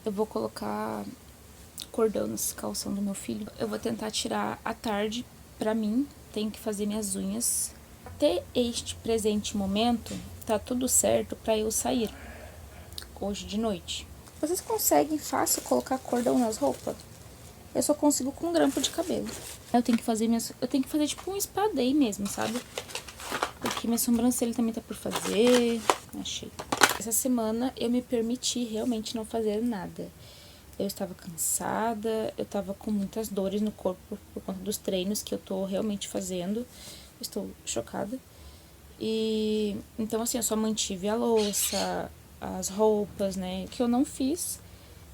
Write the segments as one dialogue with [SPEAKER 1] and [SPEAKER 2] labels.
[SPEAKER 1] Eu vou colocar cordão nesse calção do meu filho. Eu vou tentar tirar à tarde pra mim. Tenho que fazer minhas unhas. Até este presente momento, tá tudo certo pra eu sair hoje de noite. Vocês conseguem fácil colocar cordão nas roupas? Eu só consigo com um grampo de cabelo. Eu tenho que fazer tipo um spa day mesmo, sabe? Porque minha sobrancelha também tá por fazer. Achei. Essa semana eu me permiti realmente não fazer nada. Eu estava cansada, eu estava com muitas dores no corpo por conta dos treinos que eu tô realmente fazendo. Estou chocada. E então assim, eu só mantive a louça, as roupas, né? O que eu não fiz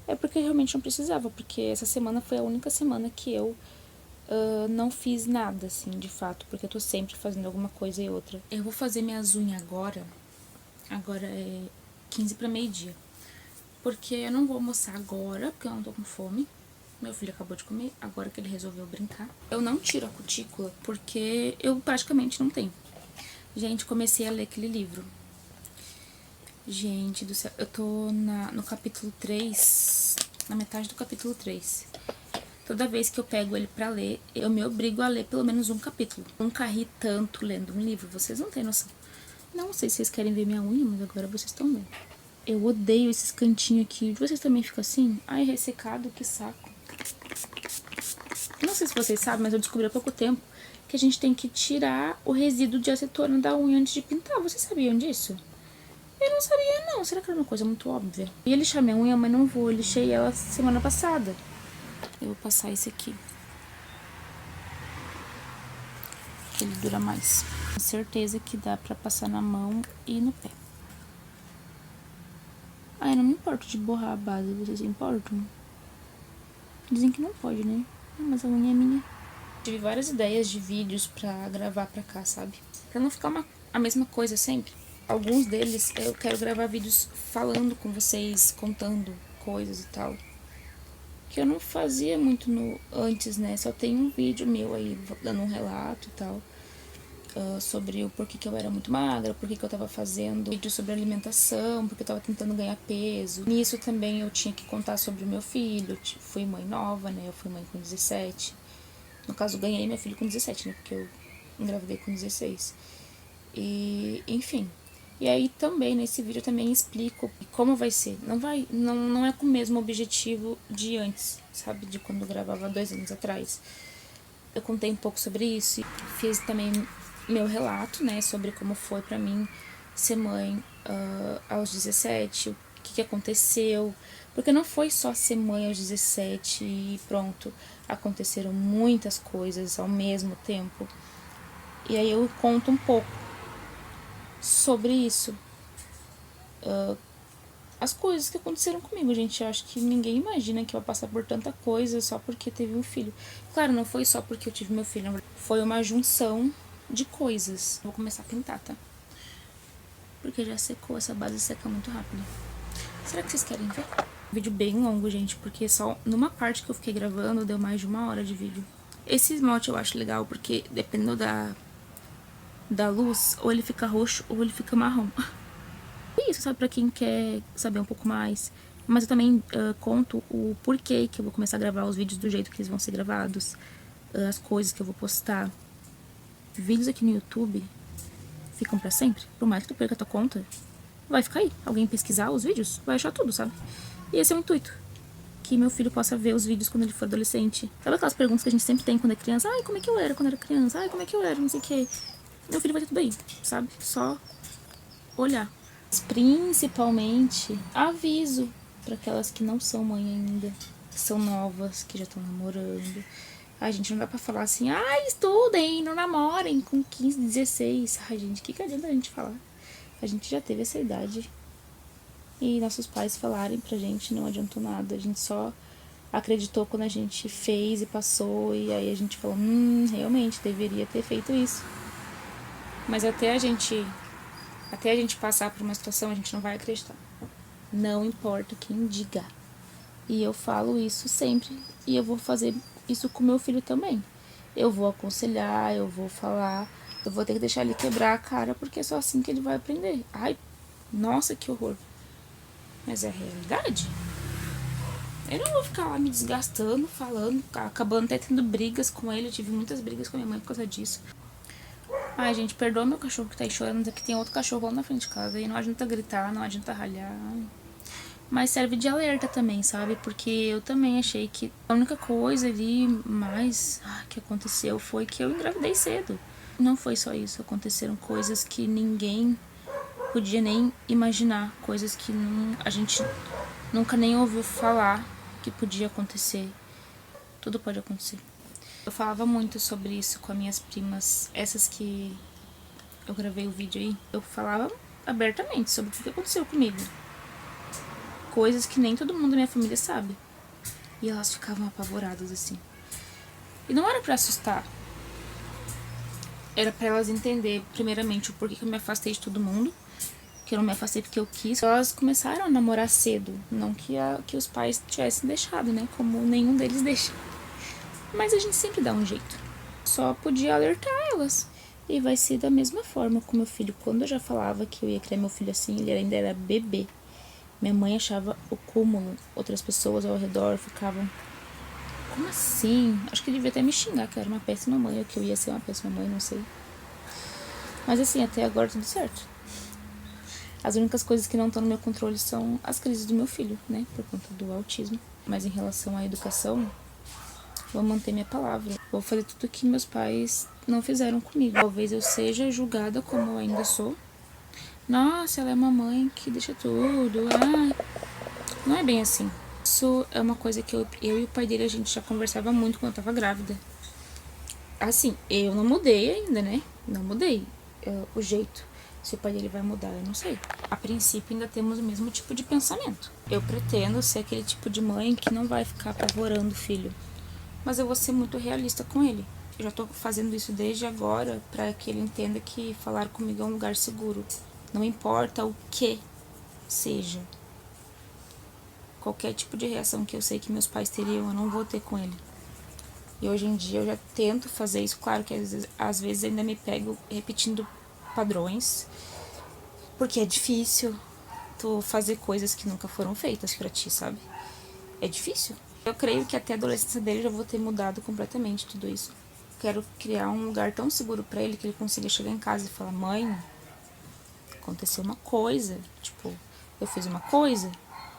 [SPEAKER 1] é porque realmente não precisava, porque essa semana foi a única semana que eu não fiz nada, assim, de fato, porque eu tô sempre fazendo alguma coisa e outra. Eu vou fazer minhas unhas agora é 15 para meio-dia, porque eu não vou almoçar agora, porque eu não tô com fome. Meu filho acabou de comer, agora que ele resolveu brincar. Eu não tiro a cutícula, porque eu praticamente não tenho. Gente, comecei a ler aquele livro. Gente do céu, eu tô no capítulo 3, na metade do capítulo 3. Toda vez que eu pego ele pra ler, eu me obrigo a ler pelo menos um capítulo. Nunca ri tanto lendo um livro, vocês não têm noção. Não sei se vocês querem ver minha unha, mas agora vocês estão vendo. Eu odeio esses cantinhos aqui. Vocês também ficam assim? Ai, ressecado, que saco. Não sei se vocês sabem, mas eu descobri há pouco tempo que a gente tem que tirar o resíduo de acetona da unha antes de pintar. Vocês sabiam disso? Eu não sabia, não. Será que era uma coisa muito óbvia? E ele lixar minha unha, mas não vou. Eu lixei ela semana passada. Eu vou passar esse aqui. Que ele dura mais. Com certeza que dá pra passar na mão e no pé. Ah, eu não me importo de borrar a base. Vocês se importam? Dizem que não pode, né? Ah, mas a unha é minha. Tive várias ideias de vídeos pra gravar pra cá, sabe? Pra não ficar a mesma coisa sempre. Alguns deles eu quero gravar vídeos falando com vocês, contando coisas e tal. Que eu não fazia muito antes, né? Só tem um vídeo meu aí dando um relato e tal. Sobre o porquê que eu era muito magra, porquê que eu tava fazendo vídeo sobre alimentação, porque eu tava tentando ganhar peso. Nisso também eu tinha que contar sobre o meu filho. Fui mãe nova, né? Eu fui mãe com 17. No caso, ganhei meu filho com 17, né? Porque eu engravidei com 16. E, enfim. E aí também, nesse vídeo, eu também explico como vai ser. Não é com o mesmo objetivo de antes, sabe? De quando eu gravava 2 anos atrás. Eu contei um pouco sobre isso. Fiz também meu relato, né? Sobre como foi pra mim ser mãe aos 17. O que aconteceu. Porque não foi só ser mãe aos 17 e pronto. Aconteceram muitas coisas ao mesmo tempo. E aí eu conto um pouco sobre isso. As coisas que aconteceram comigo, gente. Eu acho que ninguém imagina que eu vou passar por tanta coisa só porque teve um filho. Claro, não foi só porque eu tive meu filho. Foi uma junção de coisas. Vou começar a pintar, tá? Porque já secou, essa base seca muito rápido. Será que vocês querem ver? Vídeo bem longo, gente, porque só numa parte que eu fiquei gravando deu mais de 1 hora de vídeo. Esse esmalte eu acho legal porque dependendo da luz, ou ele fica roxo ou ele fica marrom. E isso, sabe, pra quem quer saber um pouco mais. Mas eu também conto o porquê que eu vou começar a gravar os vídeos do jeito que eles vão ser gravados. As coisas que eu vou postar. Vídeos aqui no YouTube ficam pra sempre. Por mais que tu perca a tua conta, vai ficar aí. Alguém pesquisar os vídeos, vai achar tudo, sabe? E esse é o intuito. Que meu filho possa ver os vídeos quando ele for adolescente. Sabe aquelas perguntas que a gente sempre tem quando é criança? Ai, como é que eu era quando era criança? Ai, como é que eu era? Não sei o que. Meu filho vai ter tudo aí, sabe? Só olhar. Principalmente, aviso para aquelas que não são mãe ainda, que são novas, que já estão namorando. Ai, gente, não dá pra falar assim, ai, estudem, não namorem com 15, 16. Ai, gente, que adianta a gente falar? A gente já teve essa idade. E nossos pais falarem pra gente não adiantou nada. A gente só acreditou quando a gente fez e passou. E aí a gente falou, realmente, deveria ter feito isso. Mas até a gente passar por uma situação, a gente não vai acreditar. Não importa quem diga. E eu falo isso sempre. E eu vou fazer isso com meu filho também. Eu vou aconselhar, eu vou falar. Eu vou ter que deixar ele quebrar a cara, porque é só assim que ele vai aprender. Ai, nossa, que horror. Mas é a realidade. Eu não vou ficar lá me desgastando, falando, acabando até tendo brigas com ele. Eu tive muitas brigas com a minha mãe por causa disso. Ai, gente, perdoa meu cachorro que tá aí chorando, aqui tem outro cachorro lá na frente de casa e não adianta gritar, não adianta ralhar. Mas serve de alerta também, sabe? Porque eu também achei que a única coisa ali mais que aconteceu foi que eu engravidei cedo. Não foi só isso, aconteceram coisas que ninguém podia nem imaginar, coisas que a gente nunca nem ouviu falar que podia acontecer. Tudo pode acontecer. Eu falava muito sobre isso com as minhas primas, essas que eu gravei o vídeo aí. Eu falava abertamente sobre o que aconteceu comigo. Coisas que nem todo mundo da minha família sabe. E elas ficavam apavoradas assim. E não era pra assustar. Era pra elas entender, primeiramente, o porquê que eu me afastei de todo mundo. Que eu não me afastei porque eu quis. Elas começaram a namorar cedo. Não que os pais tivessem deixado, né? Como nenhum deles deixa. Mas a gente sempre dá um jeito. Só podia alertar elas. E vai ser da mesma forma com meu filho. Quando eu já falava que eu ia criar meu filho assim, ele ainda era bebê. Minha mãe achava o cúmulo. Outras pessoas ao redor ficavam... Como assim? Acho que devia até me xingar, que eu era uma péssima mãe. Ou que eu ia ser uma péssima mãe, não sei. Mas assim, até agora tudo certo. As únicas coisas que não estão no meu controle são as crises do meu filho, né? Por conta do autismo. Mas em relação à educação, vou manter minha palavra. Vou fazer tudo que meus pais não fizeram comigo. Talvez eu seja julgada como eu ainda sou. Nossa, ela é uma mãe que deixa tudo. Não é bem assim. Isso é uma coisa que eu e o pai dele, a gente já conversava muito quando eu tava grávida. Assim, eu não mudei ainda, né? Não mudei o jeito. Se o pai dele vai mudar, eu não sei. A princípio, ainda temos o mesmo tipo de pensamento. Eu pretendo ser aquele tipo de mãe que não vai ficar apavorando o filho. Mas eu vou ser muito realista com ele. Eu já tô fazendo isso desde agora pra que ele entenda que falar comigo é um lugar seguro. Não importa o que seja. Qualquer tipo de reação que eu sei que meus pais teriam, eu não vou ter com ele. E hoje em dia eu já tento fazer isso. Claro que às vezes ainda me pego repetindo padrões. Porque é difícil tu fazer coisas que nunca foram feitas pra ti, sabe? É difícil. Eu creio que até a adolescência dele eu já vou ter mudado completamente tudo isso. Quero criar um lugar tão seguro pra ele que ele consiga chegar em casa e falar: mãe, aconteceu uma coisa. Tipo, eu fiz uma coisa.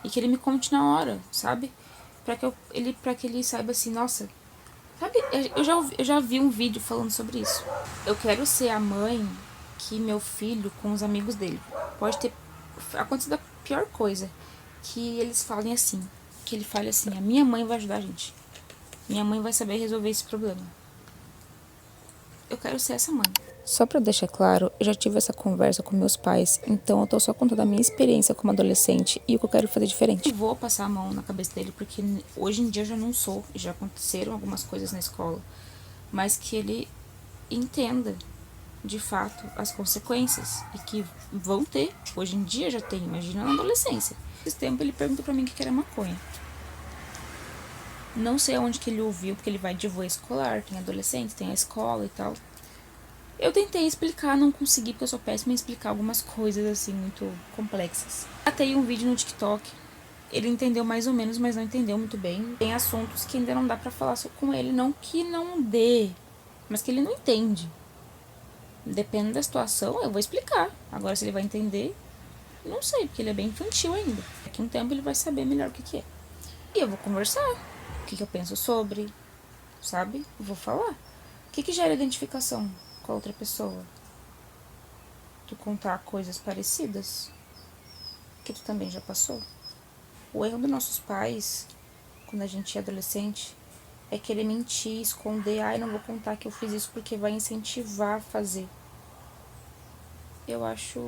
[SPEAKER 1] E que ele me conte na hora, sabe? Pra que ele saiba assim, nossa... Sabe, eu já vi um vídeo falando sobre isso. Eu quero ser a mãe que meu filho, com os amigos dele, pode ter acontecido a pior coisa. Que eles falem assim, que ele fale assim: a minha mãe vai ajudar a gente. Minha mãe vai saber resolver esse problema. Eu quero ser essa mãe. Só pra deixar claro, eu já tive essa conversa com meus pais, então eu tô só contando a minha experiência como adolescente e o que eu quero fazer diferente. Eu vou passar a mão na cabeça dele, porque hoje em dia eu já não sou, já aconteceram algumas coisas na escola, mas que ele entenda, de fato, as consequências, e que vão ter, hoje em dia já tem, imagina na adolescência. Esse tempo ele perguntou pra mim o que era maconha. Não sei aonde que ele ouviu, porque ele vai de voo escolar, tem adolescente, tem a escola e tal. Eu tentei explicar, não consegui, porque eu sou péssima em explicar algumas coisas, assim, muito complexas. Catei um vídeo no TikTok. Ele entendeu mais ou menos, mas não entendeu muito bem. Tem assuntos que ainda não dá pra falar só com ele. Não que não dê, mas que ele não entende. Dependendo da situação, eu vou explicar. Agora, se ele vai entender, não sei, porque ele é bem infantil ainda. Daqui a um tempo ele vai saber melhor o que é. E eu vou conversar. O que eu penso sobre, sabe? Eu vou falar. O que gera identificação com a outra pessoa? Tu contar coisas parecidas que tu também já passou. O erro dos nossos pais, quando a gente é adolescente, é querer mentir, esconder. Ai, não vou contar que eu fiz isso porque vai incentivar a fazer. Eu acho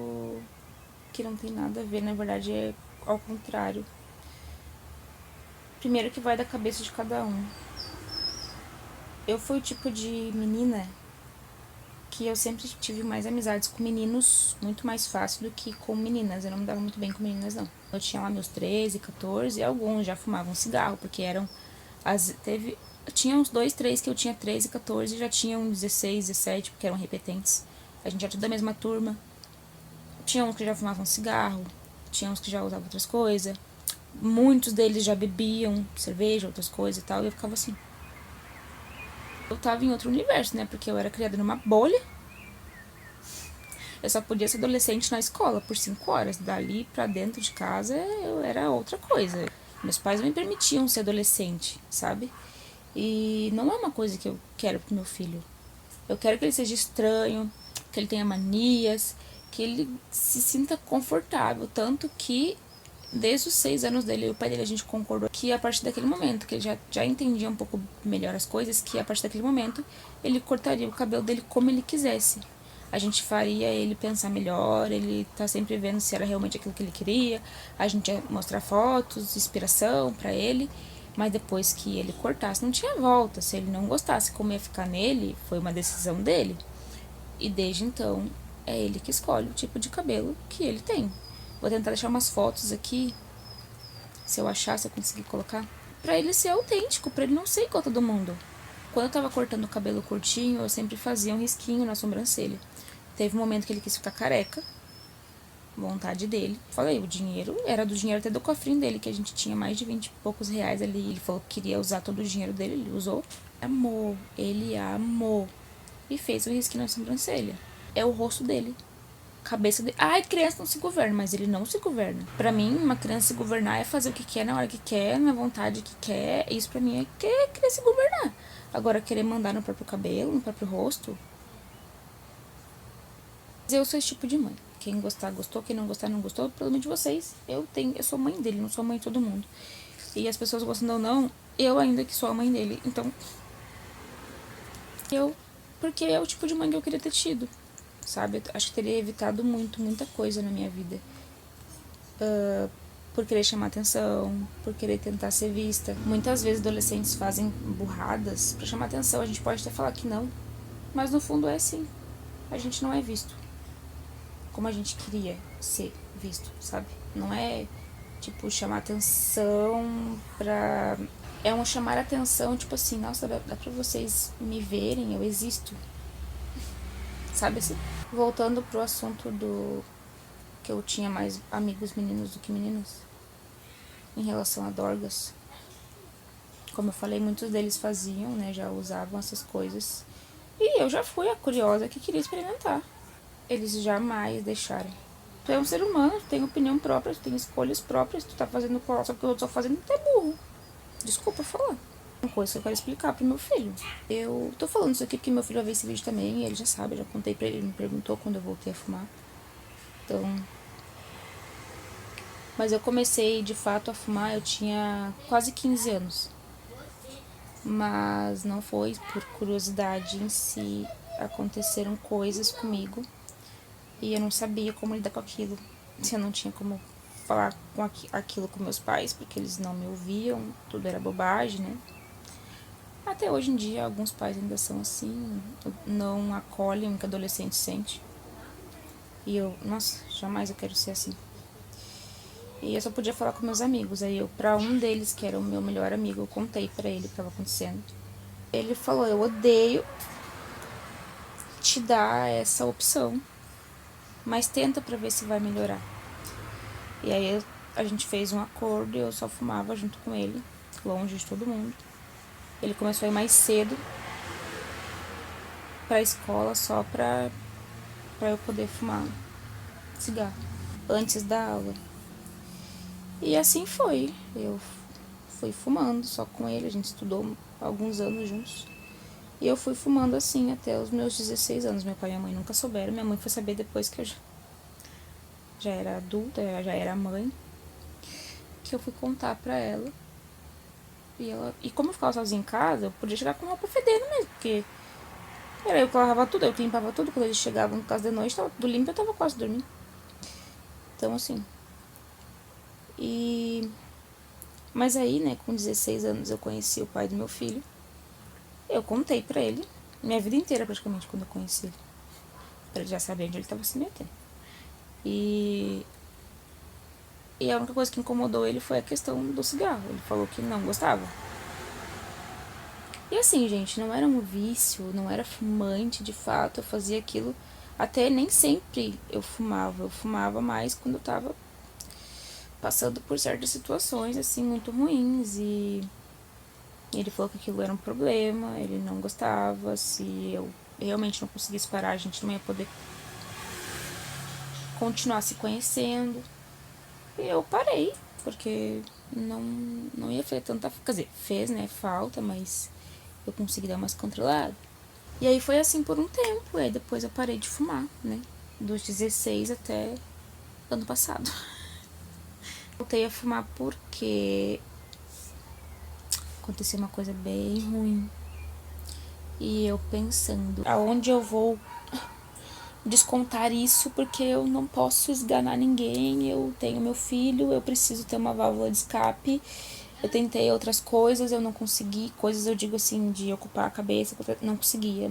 [SPEAKER 1] que não tem nada a ver, na verdade é ao contrário. Primeiro que vai da cabeça de cada um. Eu fui o tipo de menina que eu sempre tive mais amizades com meninos muito mais fácil do que com meninas. Eu não me dava muito bem com meninas, não. Eu tinha lá meus 13, 14, e alguns já fumavam cigarro, porque eram... Tinha uns 2, 3 que eu tinha 13, 14, e já tinham 16, 17, porque eram repetentes. A gente era tudo da mesma turma. Tinha uns que já fumavam cigarro, tinha uns que já usavam outras coisas. Muitos deles já bebiam cerveja, outras coisas e tal, e eu ficava assim. Eu tava em outro universo, né? Porque eu era criada numa bolha. Eu só podia ser adolescente na escola por 5 horas. Dali pra dentro de casa eu era outra coisa. Meus pais não me permitiam ser adolescente, sabe? E não é uma coisa que eu quero pro meu filho. Eu quero que ele seja estranho, que ele tenha manias, que ele se sinta confortável. Tanto que, desde os 6 anos dele, o pai dele, a gente concordou que a partir daquele momento, que ele já entendia um pouco melhor as coisas, que a partir daquele momento ele cortaria o cabelo dele como ele quisesse. A gente faria ele pensar melhor, ele tá sempre vendo se era realmente aquilo que ele queria, a gente ia mostrar fotos, inspiração pra ele, mas depois que ele cortasse não tinha volta. Se ele não gostasse como ia ficar nele, foi uma decisão dele. E desde então é ele que escolhe o tipo de cabelo que ele tem. Vou tentar deixar umas fotos aqui, se eu achar, se eu conseguir colocar, pra ele ser autêntico, pra ele não ser igual a todo mundo. Quando eu tava cortando o cabelo curtinho, eu sempre fazia um risquinho na sobrancelha. Teve um momento que ele quis ficar careca, vontade dele. Falei, o dinheiro era do dinheiro até do cofrinho dele, que a gente tinha mais de 20 e poucos reais ali. Ele falou que queria usar todo o dinheiro dele, ele usou. Amou, ele amou. E fez o risquinho na sobrancelha. É o rosto dele. Cabeça dele. Ai, criança não se governa, mas ele não se governa. Pra mim, uma criança se governar é fazer o que quer, na hora que quer, na vontade que quer. Isso pra mim é querer se governar. Agora, querer mandar no próprio cabelo, no próprio rosto. Eu sou esse tipo de mãe. Quem gostar, gostou. Quem não gostar, não gostou. Problema de vocês. Eu sou mãe dele, não sou mãe de todo mundo. E as pessoas gostando ou não, eu ainda que sou a mãe dele. Então, porque é o tipo de mãe que eu queria ter tido, sabe? Eu acho que teria evitado muita coisa na minha vida. Por querer chamar atenção, por querer tentar ser vista. Muitas vezes adolescentes fazem burradas pra chamar atenção. A gente pode até falar que não, mas no fundo é assim. A gente não é visto como a gente queria ser visto, sabe? Não é, tipo, chamar atenção pra... É um chamar atenção, tipo assim, nossa, dá pra vocês me verem, eu existo. Sabe assim? Voltando pro assunto do... que eu tinha mais amigos meninos do que meninas. Em relação a dorgas. Como eu falei, muitos deles faziam, né? Já usavam essas coisas. E eu já fui a curiosa que queria experimentar. Eles jamais deixaram. Tu é um ser humano, tu tem opinião própria, tu tem escolhas próprias, tu tá fazendo coisa que eu tô fazendo, tu é burro. Desculpa falar. Uma coisa que eu quero explicar pro meu filho. Eu tô falando isso aqui porque meu filho vai ver esse vídeo também e ele já sabe, eu já contei pra ele, ele me perguntou quando eu voltei a fumar. Então... Mas eu comecei de fato a fumar, eu tinha quase 15 anos. Mas não foi por curiosidade em si, aconteceram coisas comigo e eu não sabia como lidar com aquilo. Eu não tinha como falar com aquilo com meus pais, porque eles não me ouviam, tudo era bobagem, né? Até hoje em dia, alguns pais ainda são assim, não acolhem o que o adolescente sente. E eu, nossa, jamais eu quero ser assim. E eu só podia falar com meus amigos. Aí eu, pra um deles, que era o meu melhor amigo, eu contei pra ele o que estava acontecendo. Ele falou, eu odeio te dar essa opção, mas tenta pra ver se vai melhorar. E aí a gente fez um acordo e eu só fumava junto com ele, longe de todo mundo. Ele começou a ir mais cedo pra escola só pra eu poder fumar cigarro antes da aula. E assim foi. Eu fui fumando só com ele, a gente estudou alguns anos juntos. E eu fui fumando assim até os meus 16 anos. Meu pai e minha mãe nunca souberam. Minha mãe foi saber depois que eu já era adulta, já era mãe. Que eu fui contar pra ela. E como eu ficava sozinha em casa, eu podia chegar com roupa fedendo mesmo, porque era eu que lavava tudo, eu que limpava tudo. Quando eles chegavam em casa de noite, tava tudo limpo, eu tava quase dormindo. Então assim. Mas aí, né, com 16 anos eu conheci o pai do meu filho. Eu contei pra ele, minha vida inteira praticamente, quando eu conheci ele. Pra ele já saber onde ele tava se metendo. E a única coisa que incomodou ele foi a questão do cigarro. Ele falou que não gostava. E assim, gente, não era um vício, não era fumante de fato, eu fazia aquilo. Até nem sempre eu fumava mais quando eu tava passando por certas situações, assim, muito ruins. E ele falou que aquilo era um problema, ele não gostava. Se eu realmente não conseguisse parar, a gente não ia poder continuar se conhecendo. E eu parei, porque não ia fazer tanta... Quer dizer, fez, né, falta, mas eu consegui dar umas controladas. E aí foi assim por um tempo, e aí depois eu parei de fumar, né, dos 16 até ano passado. Voltei a fumar porque aconteceu uma coisa bem ruim. E eu pensando, aonde eu vou descontar isso, porque eu não posso esganar ninguém, eu tenho meu filho, eu preciso ter uma válvula de escape. Eu tentei outras coisas, eu não consegui, coisas eu digo assim, de ocupar a cabeça, não conseguia,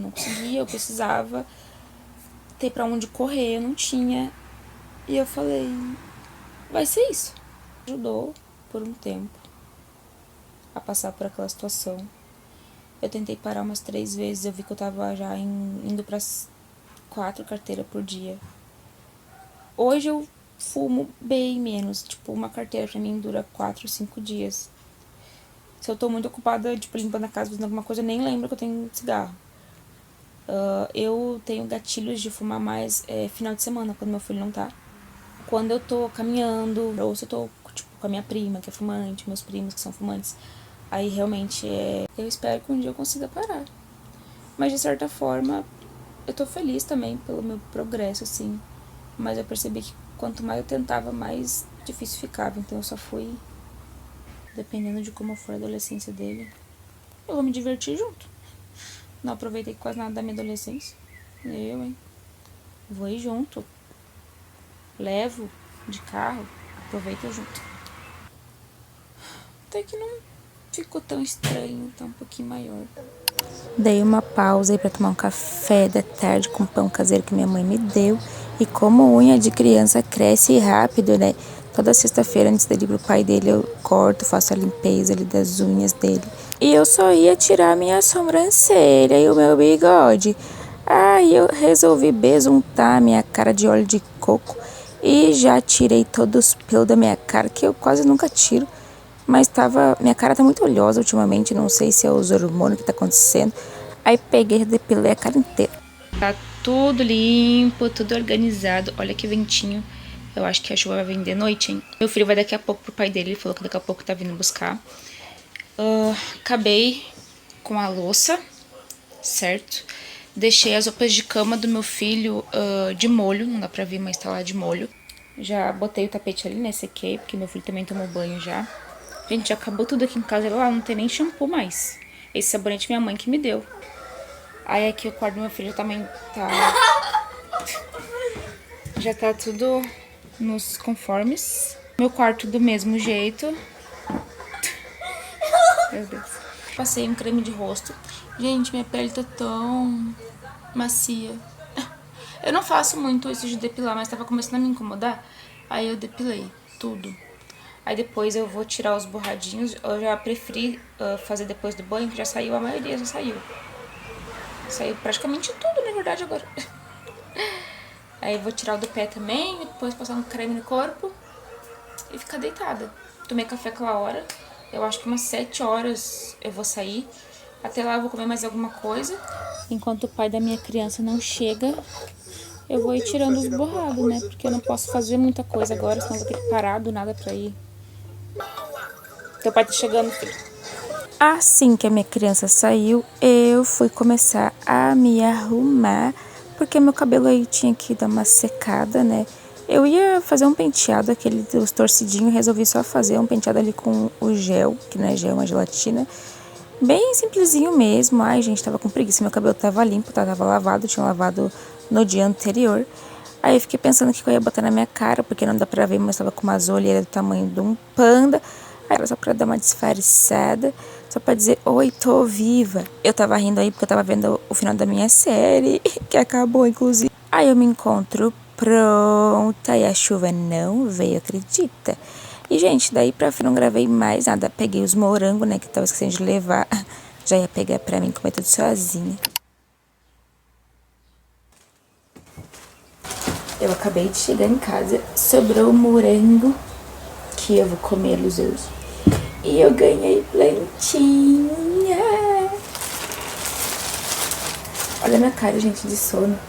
[SPEAKER 1] eu precisava ter pra onde correr, eu não tinha. E eu falei, vai ser isso. Ajudou por um tempo a passar por aquela situação. Eu tentei parar umas 3 vezes, eu vi que eu tava já indo pra 4 carteiras por dia. Hoje eu fumo bem menos, tipo, uma carteira pra mim dura 4, 5 dias. Se eu tô muito ocupada, tipo, limpando a casa, fazendo alguma coisa, eu nem lembro que eu tenho cigarro. Eu tenho gatilhos de fumar mais final de semana, quando meu filho não tá. Quando eu tô caminhando, ou se eu tô, tipo, com a minha prima, que é fumante, meus primos que são fumantes, aí realmente eu espero que um dia eu consiga parar. Mas de certa forma, eu tô feliz também pelo meu progresso, assim. Mas eu percebi que quanto mais eu tentava, mais difícil ficava. Então eu só fui, dependendo de como for a adolescência dele, eu vou me divertir junto. Não aproveitei quase nada da minha adolescência. Hein? Vou ir junto. Levo de carro, aproveito junto. Até que não ficou tão estranho, tá um pouquinho maior. Dei uma pausa aí pra tomar um café da tarde com pão caseiro que minha mãe me deu. E como unha de criança cresce rápido, né? Toda sexta-feira, antes dele ir pro pai dele, eu corto, faço a limpeza ali das unhas dele. E eu só ia tirar minha sobrancelha e o meu bigode. Aí eu resolvi besuntar minha cara de óleo de coco e já tirei todos os pelos da minha cara, que eu quase nunca tiro. Mas minha cara tá muito oleosa ultimamente, não sei se é os hormônios que tá acontecendo. Aí peguei e depilei a cara inteira. Tá tudo limpo, tudo organizado. Olha que ventinho. Eu acho que a chuva vai vir de noite, hein? Meu filho vai daqui a pouco pro pai dele, ele falou que daqui a pouco tá vindo buscar. Acabei com a louça, certo? Deixei as roupas de cama do meu filho de molho, não dá pra ver, mas tá lá de molho. Já botei o tapete ali, né? Sequei, porque meu filho também tomou banho já. Gente, já acabou tudo aqui em casa, lá não tem nem shampoo mais. Esse sabonete minha mãe que me deu. Aí aqui o quarto do meu filho também tá... Já tá tudo nos conformes. Meu quarto do mesmo jeito. Meu Deus. Passei um creme de rosto. Gente, minha pele tá tão macia. Eu não faço muito isso de depilar, mas tava começando a me incomodar. Aí eu depilei tudo. Aí depois eu vou tirar os borradinhos. Eu já preferi fazer depois do banho, que já saiu, a maioria já saiu. Saiu praticamente tudo, na verdade, agora. Aí eu vou tirar o do pé também, depois passar um creme no corpo e ficar deitada. Tomei café aquela hora. Eu acho que umas 7 horas eu vou sair. Até lá eu vou comer mais alguma coisa. Enquanto o pai da minha criança não chega, eu vou ir tirando os borrados, né? Porque eu não posso fazer muita coisa agora, senão eu vou ter que parar do nada pra ir. Teu pai tá chegando, filho. Assim que a minha criança saiu, eu fui começar a me arrumar, porque meu cabelo aí tinha que dar uma secada, né? Eu ia fazer um penteado, aquele dos torcidinhos, resolvi só fazer um penteado ali com o gel, que não é gel, é uma gelatina. Bem simplesinho mesmo. Ai, gente, tava com preguiça, meu cabelo tava limpo, tava lavado, tinha lavado no dia anterior. Aí eu fiquei pensando o que eu ia botar na minha cara, porque não dá pra ver, mas tava com umas olheiras do tamanho de um panda. Aí era só pra dar uma disfarçada, só pra dizer, oi, tô viva. Eu tava rindo aí porque eu tava vendo o final da minha série, que acabou, inclusive. Aí eu me encontro pronta e a chuva não veio, acredita? E, gente, daí pra frente não gravei mais nada. Peguei os morangos, né, que tava esquecendo de levar. Já ia pegar pra mim, comer tudo sozinha. Eu acabei de chegar em casa, sobrou o morango que eu vou comê-los hoje. E eu ganhei plantinha. Olha a minha cara, gente, de sono.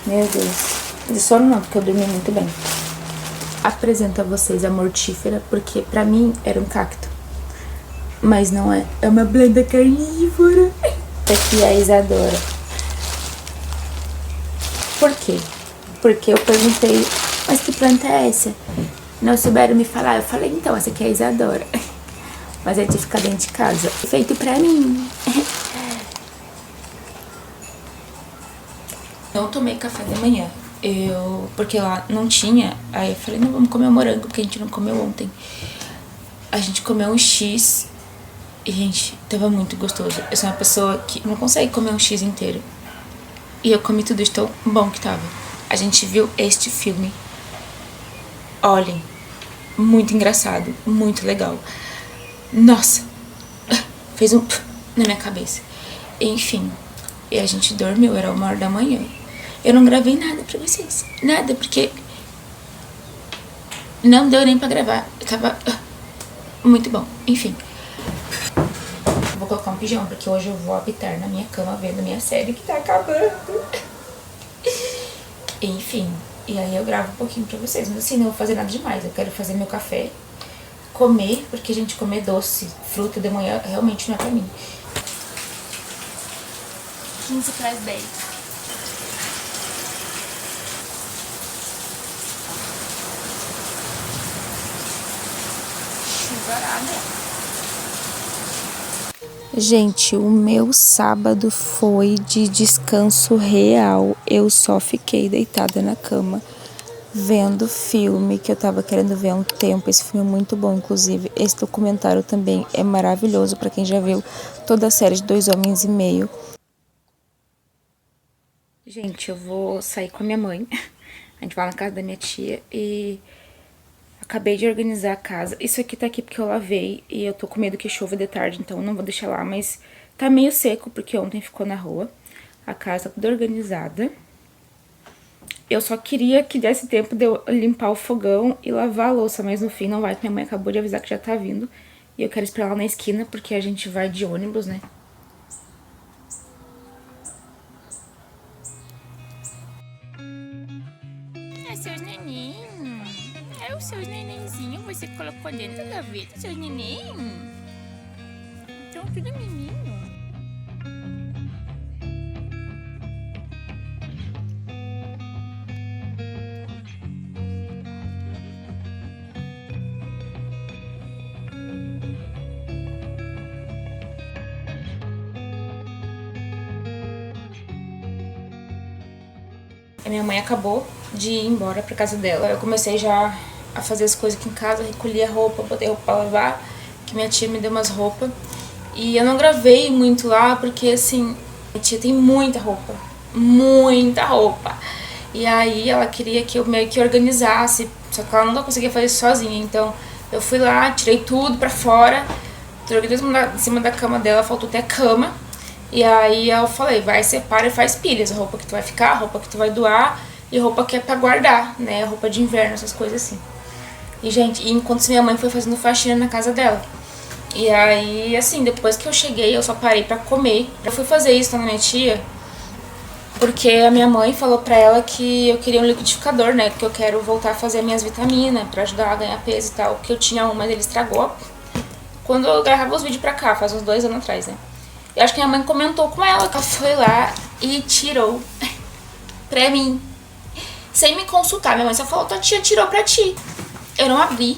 [SPEAKER 1] Meu Deus. De sono não, porque eu dormi muito bem. Apresento a vocês a mortífera, porque pra mim era um cacto. Mas não é. É uma planta carnívora. Aqui é a Isadora. Por quê? Porque eu perguntei, mas que planta é essa? Não souberam me falar. Eu falei, então, essa aqui é a Isadora. Mas é de ficar dentro de casa. Feito pra mim. Não tomei café da manhã. Porque lá não tinha. Aí eu falei, não, vamos comer um morango, porque a gente não comeu ontem. A gente comeu um X. E, gente, tava muito gostoso. Eu sou uma pessoa que não consegue comer um X inteiro. E eu comi tudo de tão bom que tava. A gente viu este filme. Olhem. Muito engraçado. Muito legal. Nossa. Fez um na minha cabeça. Enfim. E a gente dormiu. Era 1h da manhã. Eu não gravei nada pra vocês. Nada, porque não deu nem pra gravar. Eu tava muito bom. Enfim. Vou colocar um pijama, porque hoje eu vou habitar na minha cama vendo minha série que tá acabando. Enfim. E aí eu gravo um pouquinho pra vocês. Mas assim, não vou fazer nada demais. Eu quero fazer meu café, comer, porque, gente, comer doce, fruta de manhã realmente não é pra mim. 15 para as 10. Gente, o meu sábado foi de descanso real. Eu só fiquei deitada na cama vendo filme que eu tava querendo ver há um tempo. Esse filme é muito bom, inclusive. Esse documentário também é maravilhoso pra quem já viu toda a série de 2 Homens e Meio. Gente, eu vou sair com a minha mãe. A gente vai na casa da minha tia e acabei de organizar a casa. Isso aqui tá aqui porque eu lavei e eu tô com medo que chova de tarde, então eu não vou deixar lá, mas tá meio seco porque ontem ficou na rua. A casa tá toda organizada. Eu só queria que desse tempo de eu limpar o fogão e lavar a louça, mas no fim não vai, porque minha mãe acabou de avisar que já tá vindo. E eu quero esperar lá na esquina porque a gente vai de ônibus, né? É seus neném. É o seu nenenzinho. Você colocou dentro da gaveta, seu neném. Então, tudo menino. A minha mãe acabou de ir embora pra casa dela. Eu comecei já a fazer as coisas aqui em casa, recolhi a roupa, botei roupa pra lavar, que minha tia me deu umas roupas. E eu não gravei muito lá, porque assim, minha tia tem muita roupa, muita roupa. E aí ela queria que eu meio que organizasse, só que ela não conseguia fazer isso sozinha. Então eu fui lá, tirei tudo pra fora, joguei tudo em cima da cama dela, faltou até a cama. E aí eu falei, vai, separa e faz pilhas, a roupa que tu vai ficar, a roupa que tu vai doar e roupa que é pra guardar, né, roupa de inverno, essas coisas assim. E, gente, enquanto minha mãe foi fazendo faxina na casa dela. E aí, assim, depois que eu cheguei, eu só parei pra comer. Eu fui fazer isso na minha tia, porque a minha mãe falou pra ela que eu queria um liquidificador, né, que eu quero voltar a fazer minhas vitaminas pra ajudar a ganhar peso e tal, porque eu tinha um, mas ele estragou quando eu gravava os vídeos pra cá, faz uns 2 anos atrás, né. Eu acho que minha mãe comentou com ela que ela foi lá e tirou pra mim, sem me consultar. Minha mãe só falou, tua tia tirou pra ti. Eu não abri.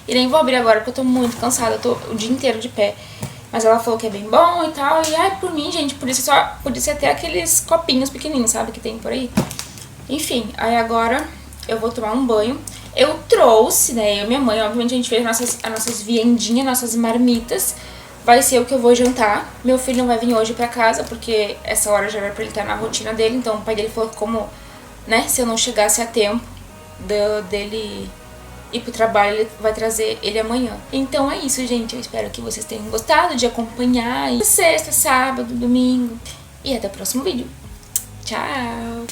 [SPEAKER 1] E nem vou abrir agora porque eu tô muito cansada, eu tô o dia inteiro de pé. Mas ela falou que é bem bom e tal. E ai, por mim, gente, podia ser até aqueles copinhos pequenininhos, sabe, que tem por aí. Enfim, aí agora eu vou tomar um banho. Eu trouxe, né, eu e minha mãe, obviamente a gente fez as nossas viandinhas, nossas marmitas. Vai ser o que eu vou jantar. Meu filho não vai vir hoje pra casa, porque essa hora já era pra ele estar na rotina dele. Então o pai dele falou que como, né, se eu não chegasse a tempo dele ir pro trabalho, ele vai trazer ele amanhã. Então é isso, gente. Eu espero que vocês tenham gostado de acompanhar. Sexta, sábado, domingo. E até o próximo vídeo. Tchau!